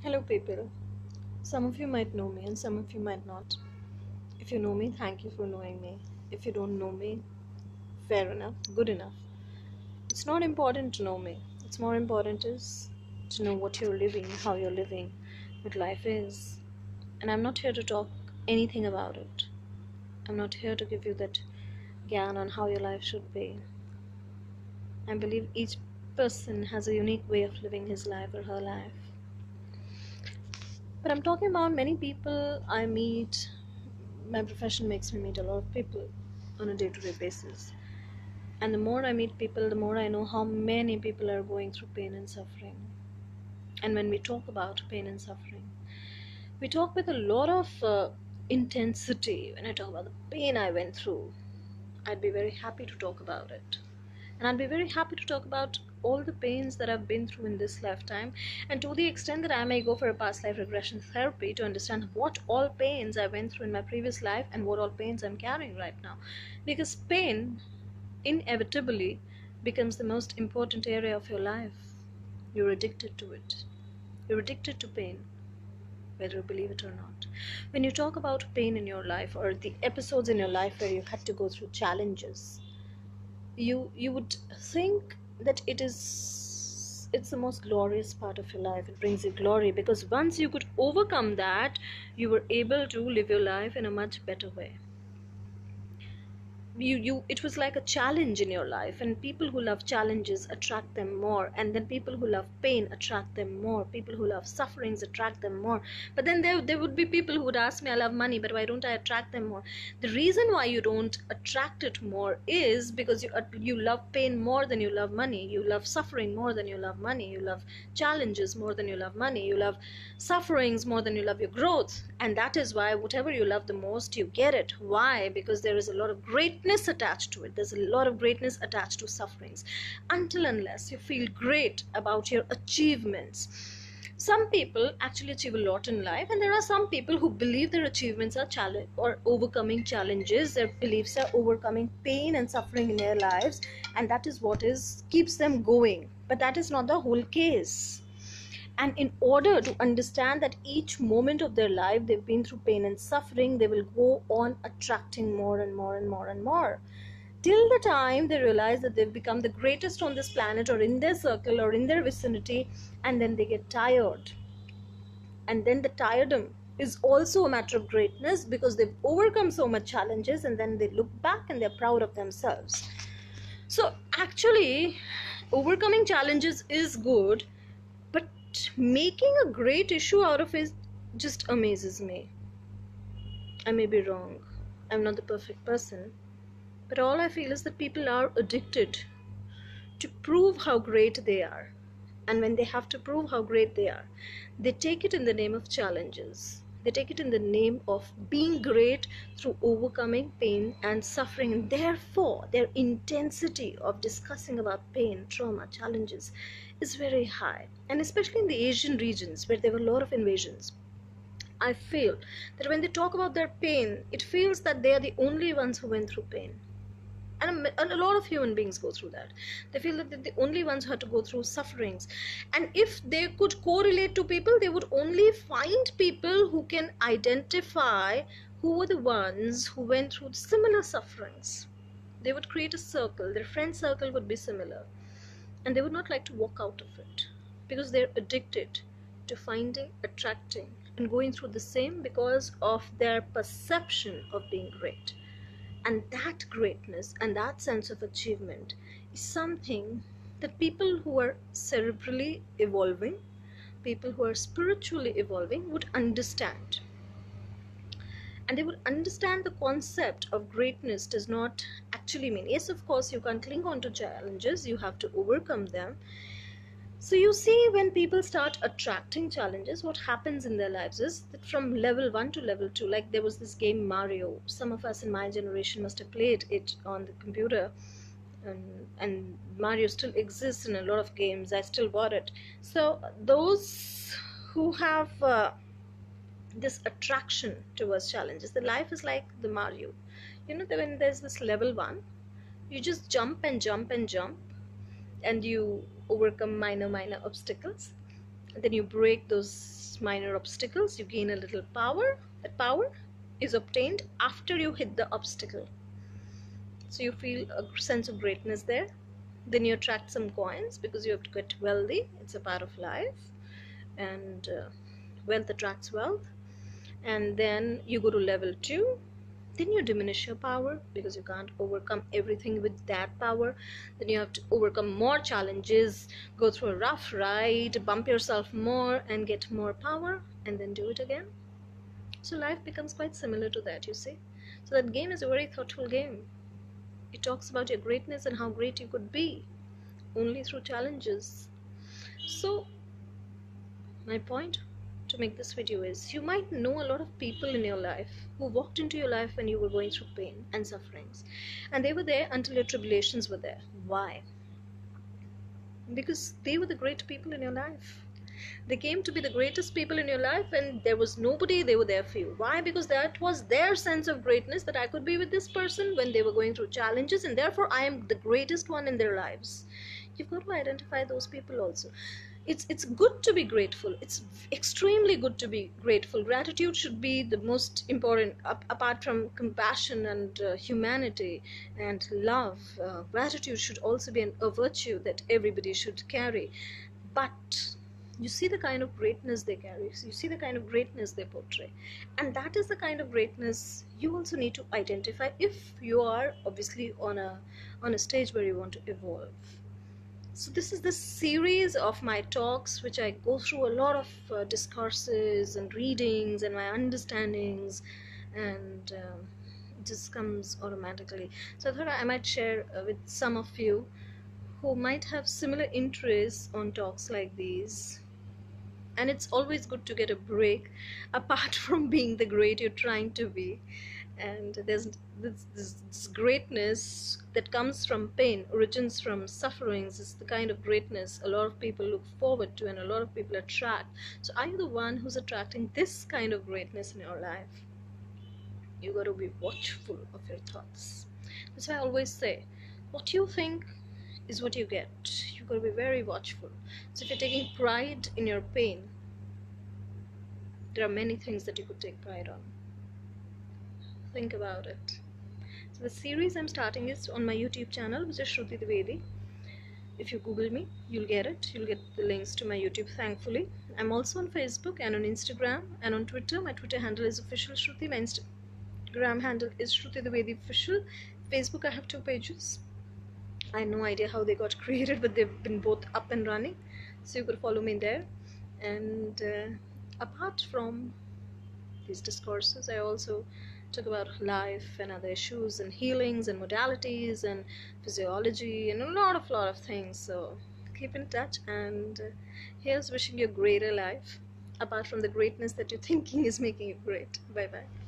Hello, people. Some of you might know me and some of you might not. If you know me, thank you for knowing me. If you don't know me, fair enough, good enough. It's not important to know me. It's more important is to know what you're living, how you're living, what life is. And I'm not here to talk anything about it. I'm not here to give you that gyan on how your life should be. I believe each person has a unique way of living his life or her life. But I'm talking about many people I meet. My profession makes me meet a lot of people on a day-to-day basis. And the more I meet people, the more I know how many people are going through pain and suffering. And when we talk about pain and suffering, we talk with a lot of intensity. When I talk about the pain I went through, I'd be very happy to talk about it. And I'd be very happy to talk about all the pains that I've been through in this lifetime, and to the extent that I may go for a past life regression therapy to understand what all pains I went through in my previous life and what all pains I'm carrying right now. Because pain inevitably becomes the most important area of your life. You're addicted to it. You're addicted to pain, whether you believe it or not. When you talk about pain in your life or the episodes in your life where you had to go through challenges, you would think that it's the most glorious part of your life. It brings you glory because once you could overcome that, you were able to live your life in a much better way. It was like a challenge in your life, and people who love challenges attract them more, and then people who love pain attract them more, people who love sufferings attract them more. But then there would be people who would ask me, I love money, but why don't I attract them more? The reason why you don't attract it more is because you love pain more than you love money, you love suffering more than you love money, you love challenges more than you love money, you love sufferings more than you love your growth. And that is why whatever you love the most, you get it. Why? Because there is a lot of greatness attached to it. There's a lot of greatness attached to sufferings. Until unless you feel great about your achievements. Some people actually achieve a lot in life, and there are some people who believe their achievements are challenge or overcoming challenges. Their beliefs are overcoming pain and suffering in their lives, and that is what keeps them going. But that is not the whole case. And in order to understand that each moment of their life they've been through pain and suffering, they will go on attracting more and more and more and more, till the time they realize that they've become the greatest on this planet or in their circle or in their vicinity, and then they get tired. And then the tiredom is also a matter of greatness because they've overcome so much challenges, and then they look back and they're proud of themselves. So actually, overcoming challenges is good, but making a great issue out of it just amazes me. I may be wrong. I'm not the perfect person. But all I feel is that people are addicted to prove how great they are. And when they have to prove how great they are, they take it in the name of challenges. They take it in the name of being great through overcoming pain and suffering. And therefore, their intensity of discussing about pain, trauma, challenges is very high. And especially in the Asian regions where there were a lot of invasions, I feel that when they talk about their pain, it feels that they are the only ones who went through pain. And a lot of human beings go through that. They feel that they're the only ones who have to go through sufferings. And if they could correlate to people, they would only find people who can identify who were the ones who went through similar sufferings. They would create a circle. Their friend circle would be similar. And they would not like to walk out of it because they're addicted to finding, attracting, and going through the same because of their perception of being great. And that greatness and that sense of achievement is something that people who are cerebrally evolving, people who are spiritually evolving would understand. And they would understand the concept of greatness does not actually mean, yes, of course, you can't cling on to challenges, you have to overcome them. So you see, when people start attracting challenges, what happens in their lives is that from level 1 to level 2, like there was this game Mario. Some of us in my generation must have played it on the computer, and Mario still exists in a lot of games. I still bought it. So those who have this attraction towards challenges, the life is like the Mario. You know, when there's this level 1, you just jump and jump and jump, and you overcome minor obstacles. Then you break those minor obstacles, you gain a little power. That power is obtained after you hit the obstacle. So you feel a sense of greatness there. Then you attract some coins because you have to get wealthy. It's a part of life, and wealth attracts wealth. And then you go to level 2. Then you diminish your power because you can't overcome everything with that power. Then you have to overcome more challenges, go through a rough ride, bump yourself more and get more power, and then do it again. So life becomes quite similar to that, you see. So that game is a very thoughtful game. It talks about your greatness and how great you could be only through challenges. So my point to make this video is, you might know a lot of people in your life who walked into your life when you were going through pain and sufferings, and they were there until your tribulations were there. Why? Because they were the great people in your life. They came to be the greatest people in your life, and there was nobody. They were there for you. Why? Because that was their sense of greatness, that I could be with this person when they were going through challenges, and therefore I am the greatest one in their lives. You've got to identify those people also. It's good to be grateful. It's extremely good to be grateful. Gratitude should be the most important, apart from compassion and humanity and love. Gratitude should also be a virtue that everybody should carry. But you see the kind of greatness they carry, you see the kind of greatness they portray, and that is the kind of greatness you also need to identify if you are obviously on a stage where you want to evolve. So this is the series of my talks, which I go through a lot of discourses and readings and my understandings, and it just comes automatically. So I thought I might share with some of you who might have similar interests on talks like these. And it's always good to get a break apart from being the great you're trying to be. And there's this greatness that comes from pain, origins from sufferings, is the kind of greatness a lot of people look forward to and a lot of people attract. So are you the one who's attracting this kind of greatness in your life? You got to be watchful of your thoughts. That's why I always say, what you think is what you get. You got to be very watchful. So if you're taking pride in your pain, there are many things that you could take pride on. Think about it. So the series I'm starting is on my YouTube channel, which is Shruti Dwivedi. If you Google me, you'll get it. You'll get the links to my YouTube, thankfully. I'm also on Facebook and on Instagram and on Twitter. My Twitter handle is official Shruti. My Instagram handle is Shruti Dwivedi official. Facebook, I have 2 pages. I have no idea how they got created, but they've been both up and running. So you could follow me there. And apart from these discourses, I also talk about life and other issues and healings and modalities and physiology and a lot of things. So keep in touch, and here's wishing you a greater life apart from the greatness that you're thinking is making you great. Bye bye.